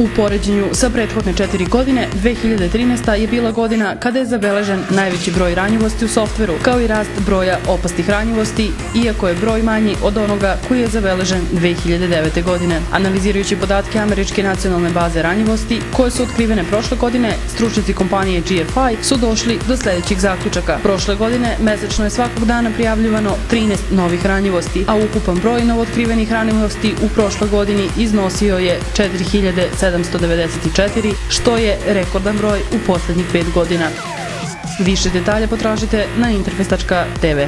U poređenju sa prethodne 4 godine, 2013. je bila godina kada je zabeležen najveći broj ranjivosti u softveru, kao i rast broja opasnih ranjivosti, iako je broj manji od onoga koji je zabeležen 2009. godine. Analizirajući podatke američke nacionalne baze ranjivosti, koje su otkrivene prošle godine, stručnjaci kompanije GFI su došli do sledećih zaključaka. Prošle godine mesečno je svakog dana prijavljivano 13 novih ranjivosti, a ukupan broj novootkrivenih ranjivosti u prošloj godini iznosio je 4794, što je rekordan broj u poslednjih 5 godina. Više detalja potražite na interface.tv.